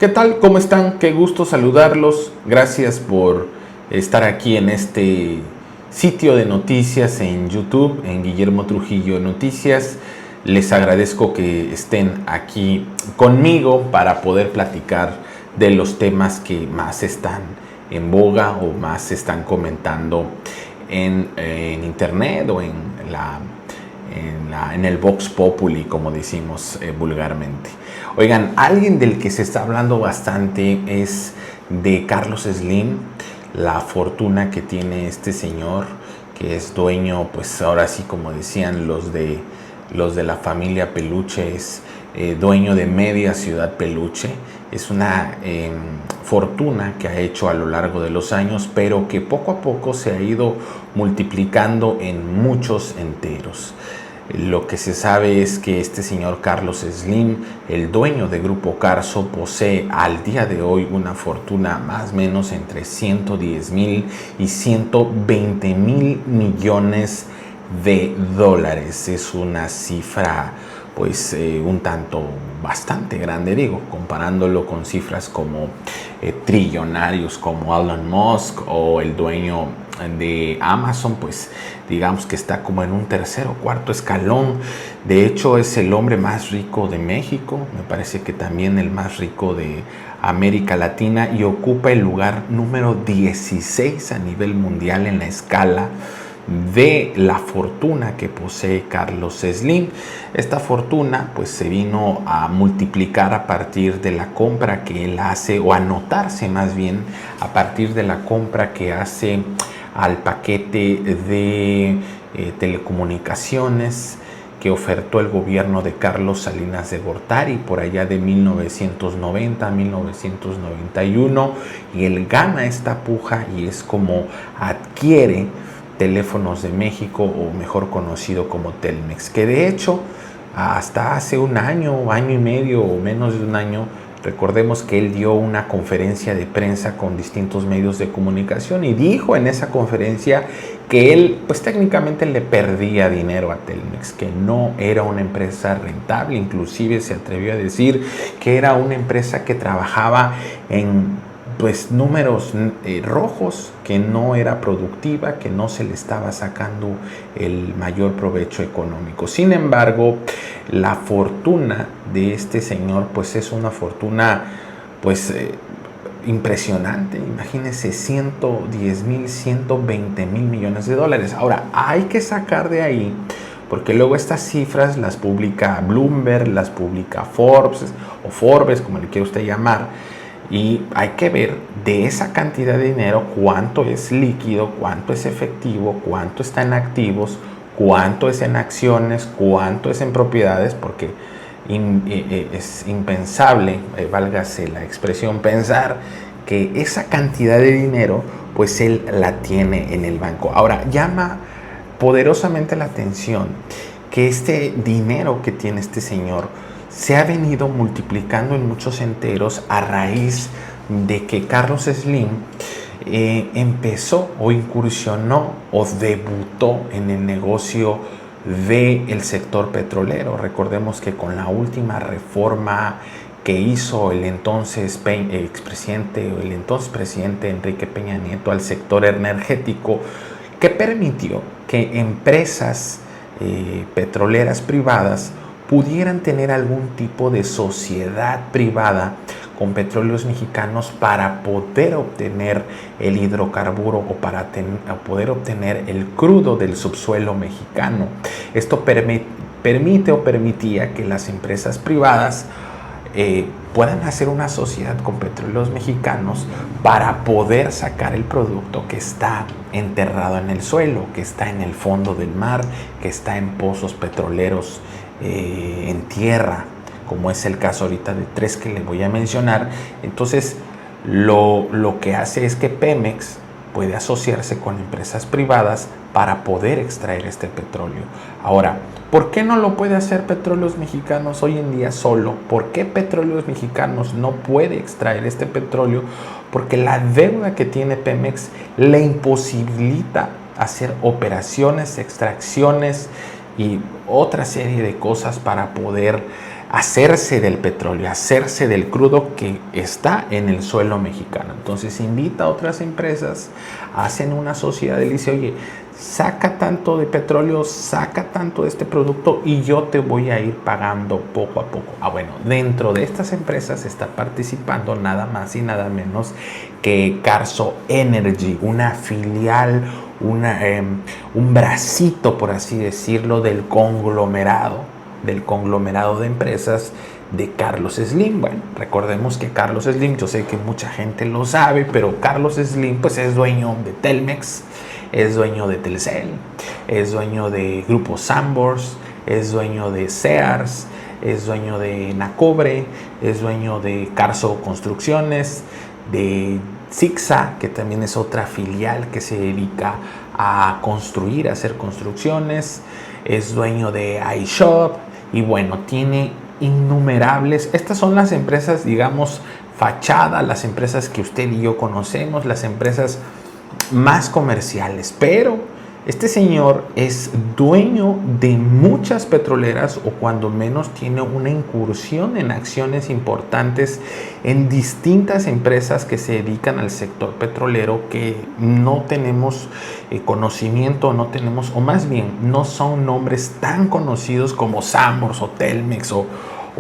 ¿Qué tal? ¿Cómo están? Qué gusto saludarlos. Gracias por estar aquí en este sitio de noticias en YouTube, en Guillermo Trujillo Noticias. Les agradezco que estén aquí conmigo para poder platicar de los temas que más están en boga o más se están comentando en internet o en el Vox Populi, como decimos vulgarmente. Oigan, alguien del que se está hablando bastante es de Carlos Slim, la fortuna que tiene este señor, que es dueño, pues ahora sí, como decían los de la familia Peluche, es dueño de media ciudad Peluche. Es una fortuna que ha hecho a lo largo de los años, pero que poco a poco se ha ido multiplicando en muchos enteros. Lo que se sabe es que este señor Carlos Slim, el dueño de Grupo Carso, posee al día de hoy una fortuna más o menos entre 110,000 y 120,000 millones de dólares. Es una cifra pues un tanto bastante grande, digo, comparándolo con cifras como trillonarios como Elon Musk o el dueño de Amazon, pues digamos que está como en un tercer o cuarto escalón. De hecho, es el hombre más rico de México, me parece que también el más rico de América Latina, y ocupa el lugar número 16 a nivel mundial en la escala de la fortuna que posee Carlos Slim. Esta fortuna pues se vino a multiplicar a partir de la compra que él hace, o a notarse más bien a partir de la compra que hace al paquete de telecomunicaciones que ofertó el gobierno de Carlos Salinas de Gortari por allá de 1990 a 1991, y él gana esta puja y es como adquiere Teléfonos de México, o mejor conocido como Telmex, que de hecho hasta hace un año, año y medio o menos de un año, recordemos que él dio una conferencia de prensa con distintos medios de comunicación y dijo en esa conferencia que él pues técnicamente le perdía dinero a Telmex, que no era una empresa rentable. Inclusive se atrevió a decir que era una empresa que trabajaba en pues números rojos, que no era productiva, que no se le estaba sacando el mayor provecho económico. Sin embargo, la fortuna de este señor pues es una fortuna pues impresionante. Imagínense, 110,000, 120,000 millones de dólares. Ahora, hay que sacar de ahí, porque luego estas cifras las publica Bloomberg, las publica Forbes, o Forbes, como le quiera usted llamar, y hay que ver de esa cantidad de dinero cuánto es líquido, cuánto es efectivo, cuánto está en activos, cuánto es en acciones, cuánto es en propiedades, porque es impensable, válgase la expresión, pensar que esa cantidad de dinero pues él la tiene en el banco. Ahora, llama poderosamente la atención que este dinero que tiene este señor se ha venido multiplicando en muchos enteros a raíz de que Carlos Slim empezó o incursionó o debutó en el negocio del sector petrolero. Recordemos que con la última reforma que hizo el entonces expresidente o el entonces presidente Enrique Peña Nieto al sector energético, que permitió que empresas petroleras privadas pudieran tener algún tipo de sociedad privada con petróleos mexicanos para poder obtener el hidrocarburo o para poder obtener el crudo del subsuelo mexicano. Esto permite o permitía que las empresas privadas puedan hacer una sociedad con petróleos mexicanos para poder sacar el producto que está enterrado en el suelo, que está en el fondo del mar, que está en pozos petroleros en tierra, como es el caso ahorita de 3 que le voy a mencionar. Entonces lo que hace es que Pemex puede asociarse con empresas privadas para poder extraer este petróleo. Ahora, ¿por qué no lo puede hacer Petróleos Mexicanos hoy en día solo? ¿Por qué Petróleos Mexicanos no puede extraer este petróleo? Porque la deuda que tiene Pemex le imposibilita hacer operaciones, extracciones y otra serie de cosas para poder hacerse del petróleo, hacerse del crudo que está en el suelo mexicano. Entonces invita a otras empresas, hacen una sociedad y le dice, oye, saca tanto de petróleo, saca tanto de este producto y yo te voy a ir pagando poco a poco. Bueno, dentro de estas empresas está participando nada más y nada menos que Carso Energy, una filial, un bracito, por así decirlo, del conglomerado de empresas de Carlos Slim. Bueno, recordemos que Carlos Slim, yo sé que mucha gente lo sabe, pero Carlos Slim pues es dueño de Telmex, es dueño de Telcel, es dueño de Grupo Sambors, es dueño de Sears, es dueño de Nacobre, es dueño de Carso Construcciones, de Sixa, que también es otra filial que se dedica a construir, a hacer construcciones, es dueño de iShop y bueno, tiene innumerables. Estas son las empresas, digamos, fachada, las empresas que usted y yo conocemos, las empresas más comerciales, pero este señor es dueño de muchas petroleras o cuando menos tiene una incursión en acciones importantes en distintas empresas que se dedican al sector petrolero que no tenemos conocimiento, no tenemos, o más bien no son nombres tan conocidos como Sambors o Telmex o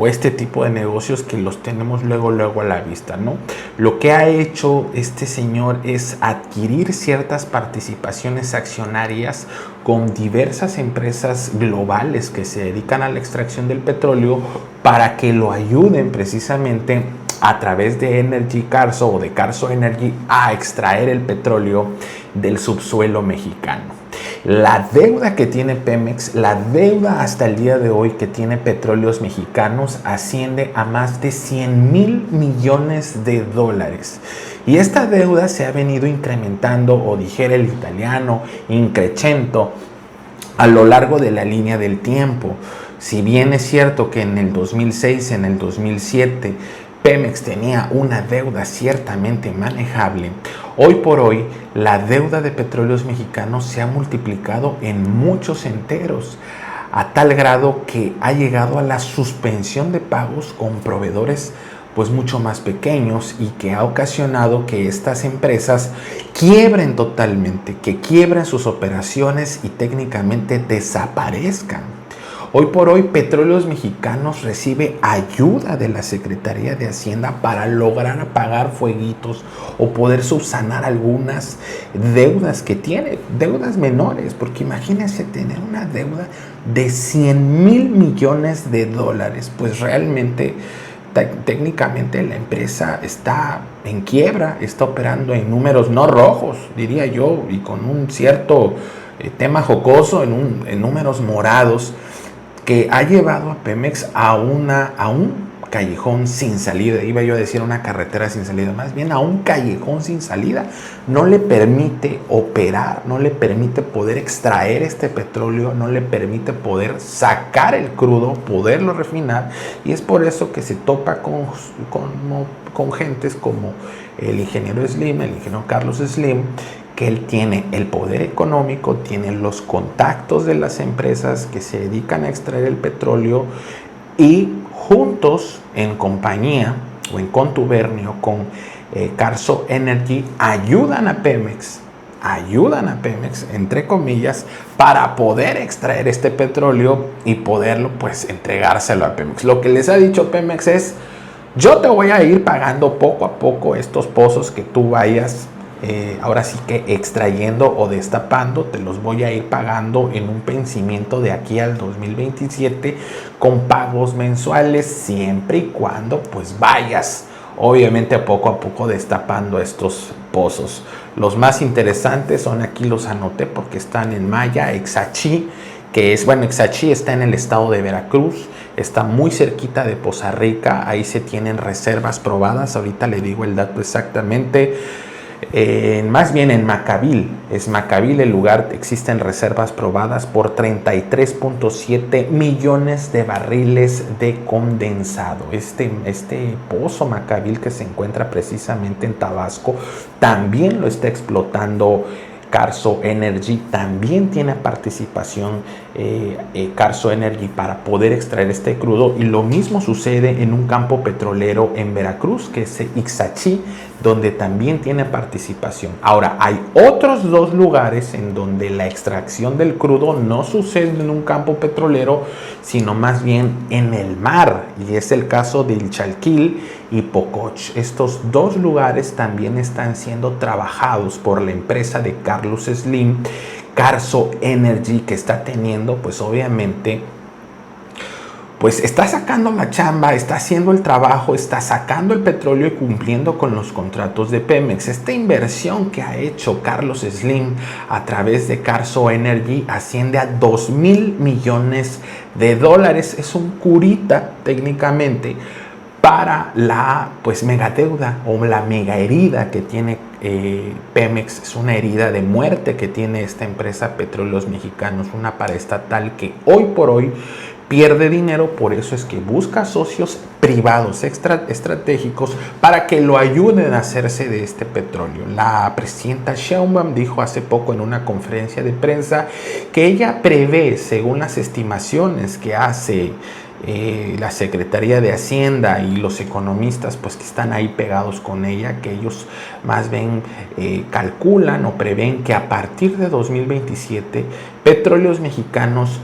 este tipo de negocios que los tenemos luego a la vista, ¿no? Lo que ha hecho este señor es adquirir ciertas participaciones accionarias con diversas empresas globales que se dedican a la extracción del petróleo para que lo ayuden precisamente a través de Energy Carso o de Carso Energy a extraer el petróleo del subsuelo mexicano. La deuda que tiene Pemex, la deuda hasta el día de hoy que tiene Petróleos Mexicanos asciende a más de 100,000 millones de dólares. Y esta deuda se ha venido incrementando, o dijera el italiano, increchento, a lo largo de la línea del tiempo. Si bien es cierto que en el 2006, en el 2007, Pemex tenía una deuda ciertamente manejable, hoy por hoy la deuda de Petróleos Mexicanos se ha multiplicado en muchos enteros, a tal grado que ha llegado a la suspensión de pagos con proveedores pues mucho más pequeños y que ha ocasionado que estas empresas quiebren totalmente, que quiebren sus operaciones y técnicamente desaparezcan. Hoy por hoy, Petróleos Mexicanos recibe ayuda de la Secretaría de Hacienda para lograr apagar fueguitos o poder subsanar algunas deudas que tiene, deudas menores, porque imagínense tener una deuda de 100,000 millones de dólares, pues realmente técnicamente la empresa está en quiebra, está operando en números no rojos, diría yo, y con un cierto tema jocoso en números morados, que ha llevado a Pemex a un callejón sin salida. Iba yo a decir una carretera sin salida, más bien a un callejón sin salida. No le permite operar, no le permite poder extraer este petróleo, no le permite poder sacar el crudo, poderlo refinar, y es por eso que se topa con gentes como el ingeniero Slim, el ingeniero Carlos Slim, que él tiene el poder económico, tiene los contactos de las empresas que se dedican a extraer el petróleo y juntos, en compañía o en contubernio con Carso Energy, ayudan a Pemex, entre comillas, para poder extraer este petróleo y poderlo pues entregárselo a Pemex. Lo que les ha dicho Pemex es, yo te voy a ir pagando poco a poco estos pozos que tú vayas ahora sí que extrayendo o destapando, te los voy a ir pagando en un vencimiento de aquí al 2027 con pagos mensuales, siempre y cuando pues vayas obviamente poco a poco destapando estos pozos. Los más interesantes son, aquí los anoté porque están en Maya, Exachí, que es, bueno, Exachí está en el estado de Veracruz, está muy cerquita de Poza Rica, ahí se tienen reservas probadas, ahorita le digo el dato exactamente. Más bien en Macabil, es Macabil el lugar, existen reservas probadas por 33.7 millones de barriles de condensado. Este pozo Macabil, que se encuentra precisamente en Tabasco, también lo está explotando Carso Energy también tiene participación Carso Energy para poder extraer este crudo, y lo mismo sucede en un campo petrolero en Veracruz, que es Ixachí, donde también tiene participación. Ahora, hay otros dos lugares en donde la extracción del crudo no sucede en un campo petrolero, sino más bien en el mar, y es el caso de Ilchalquil y Pococh. Estos dos lugares también están siendo trabajados por la empresa de Carlos Slim, Carso Energy, que está teniendo, pues obviamente, pues está sacando la chamba, está haciendo el trabajo, está sacando el petróleo y cumpliendo con los contratos de Pemex. Esta inversión que ha hecho Carlos Slim a través de Carso Energy asciende a $2,000 millones. Es un curita técnicamente para la pues megadeuda o la mega herida que tiene Pemex. Es una herida de muerte que tiene esta empresa Petróleos Mexicanos, una paraestatal que hoy por hoy pierde dinero. Por eso es que busca socios privados estratégicos para que lo ayuden a hacerse de este petróleo. La presidenta Sheinbaum dijo hace poco en una conferencia de prensa que ella prevé, según las estimaciones que hace la Secretaría de Hacienda y los economistas pues que están ahí pegados con ella, que ellos más bien calculan o prevén que a partir de 2027 Petróleos Mexicanos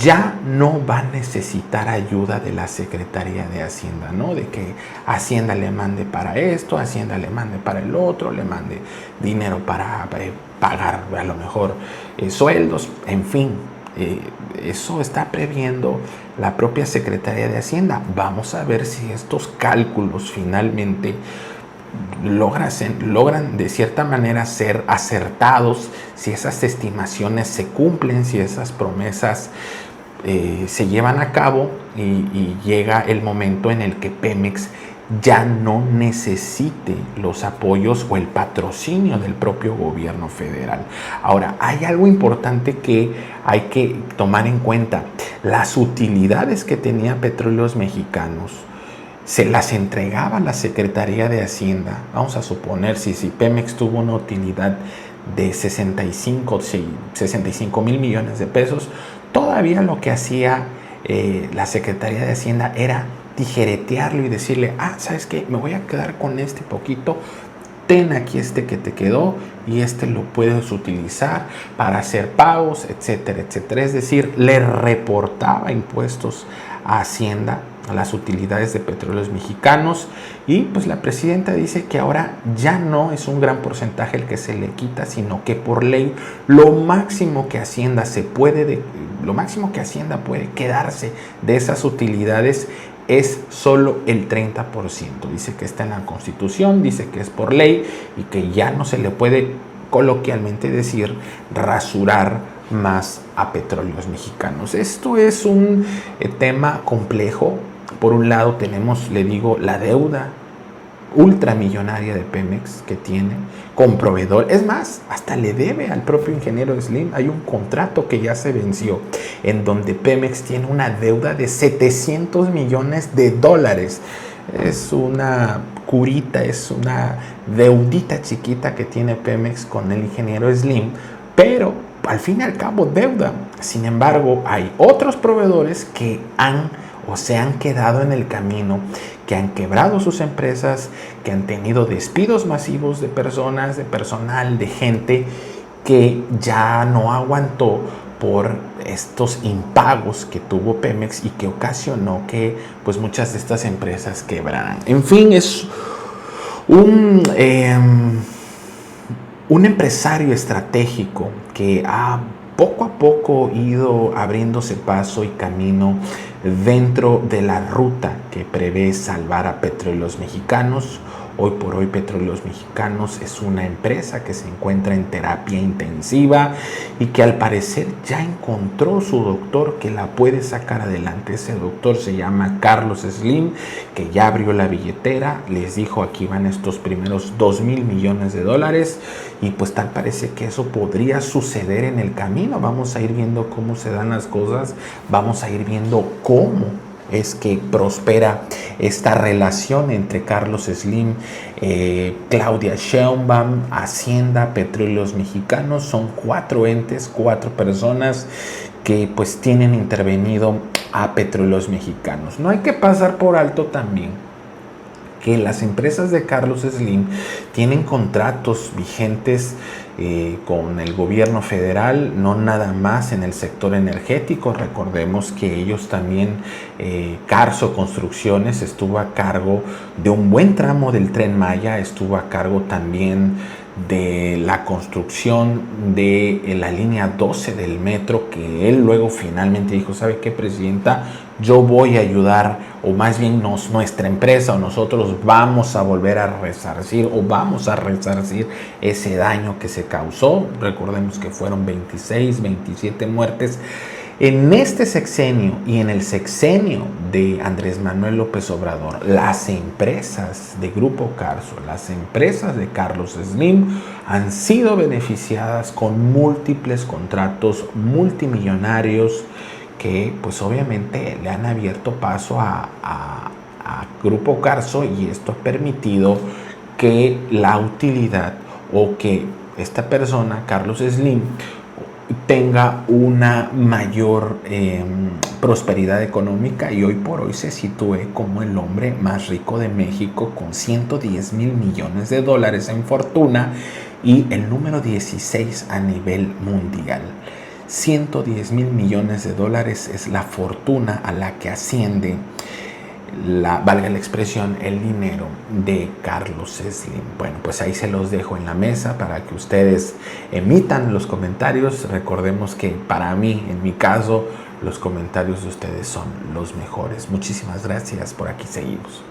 ya no va a necesitar ayuda de la Secretaría de Hacienda, ¿no? De que Hacienda le mande para esto, Hacienda le mande para el otro, le mande dinero para pagar a lo mejor sueldos, en fin. Eso está previendo la propia Secretaría de Hacienda. Vamos a ver si estos cálculos finalmente logran de cierta manera ser acertados, si esas estimaciones se cumplen, si esas promesas se llevan a cabo y llega el momento en el que Pemex ya no necesite los apoyos o el patrocinio del propio gobierno federal. Ahora, hay algo importante que hay que tomar en cuenta. Las utilidades que tenía Petróleos Mexicanos se las entregaba la Secretaría de Hacienda. Vamos a suponer si Pemex tuvo una utilidad de 65,000 millones de pesos, todavía lo que hacía la Secretaría de Hacienda era tijeretearlo y decirle, ¿sabes qué? Me voy a quedar con este poquito, ten aquí este que te quedó y este lo puedes utilizar para hacer pagos, etcétera, etcétera. Es decir, le reportaba impuestos a Hacienda a las utilidades de Petróleos Mexicanos, y pues la presidenta dice que ahora ya no es un gran porcentaje el que se le quita, sino que por ley lo máximo que Hacienda puede quedarse de esas utilidades es solo el 30%. Dice que está en la Constitución, dice que es por ley y que ya no se le puede, coloquialmente decir, rasurar más a Petróleos Mexicanos. Esto es un tema complejo. Por un lado tenemos, le digo, la deuda ultramillonaria de Pemex que tiene con proveedor. Es más, hasta le debe al propio ingeniero Slim. Hay un contrato que ya se venció en donde Pemex tiene una deuda de $700 millones. Es una curita, es una deudita chiquita que tiene Pemex con el ingeniero Slim, pero al fin y al cabo deuda. Sin embargo, hay otros proveedores que se han quedado en el camino, que han quebrado sus empresas, que han tenido despidos masivos de personas, de personal, de gente que ya no aguantó por estos impagos que tuvo Pemex y que ocasionó que pues muchas de estas empresas quebraran. En fin, es un empresario estratégico que ha poco a poco ido abriéndose paso y camino dentro de la ruta que prevé salvar a Petróleos Mexicanos. Hoy por hoy Petróleos Mexicanos es una empresa que se encuentra en terapia intensiva y que al parecer ya encontró su doctor que la puede sacar adelante. Ese doctor se llama Carlos Slim, que ya abrió la billetera, les dijo aquí van estos primeros $2,000 millones, y pues tal parece que eso podría suceder en el camino. Vamos a ir viendo cómo se dan las cosas, vamos a ir viendo cómo es que prospera esta relación entre Carlos Slim, Claudia Sheinbaum, Hacienda, Petróleos Mexicanos. Son 4 entes, 4 personas que pues tienen intervenido a Petróleos Mexicanos. No hay que pasar por alto también que las empresas de Carlos Slim tienen contratos vigentes con el gobierno federal, no nada más en el sector energético. Recordemos que ellos también, Carso Construcciones estuvo a cargo de un buen tramo del Tren Maya, estuvo a cargo también de la construcción de la línea 12 del metro, que él luego finalmente dijo, ¿sabe qué, presidenta? Yo voy a ayudar, o más bien nuestra empresa o nosotros vamos a volver a resarcir, o vamos a resarcir ese daño que se causó. Recordemos que fueron 26, 27 muertes. En este sexenio y en el sexenio de Andrés Manuel López Obrador, las empresas de Grupo Carso, las empresas de Carlos Slim han sido beneficiadas con múltiples contratos multimillonarios que pues obviamente le han abierto paso a Grupo Carso, y esto ha permitido que la utilidad o que esta persona, Carlos Slim, tenga una mayor prosperidad económica, y hoy por hoy se sitúe como el hombre más rico de México con 110,000 millones de dólares en fortuna y el número 16 a nivel mundial. 110,000 millones de dólares es la fortuna a la que asciende, valga la expresión, el dinero de Carlos Slim. Bueno, pues ahí se los dejo en la mesa para que ustedes emitan los comentarios. Recordemos que para mí, en mi caso, los comentarios de ustedes son los mejores. Muchísimas gracias, por aquí seguimos.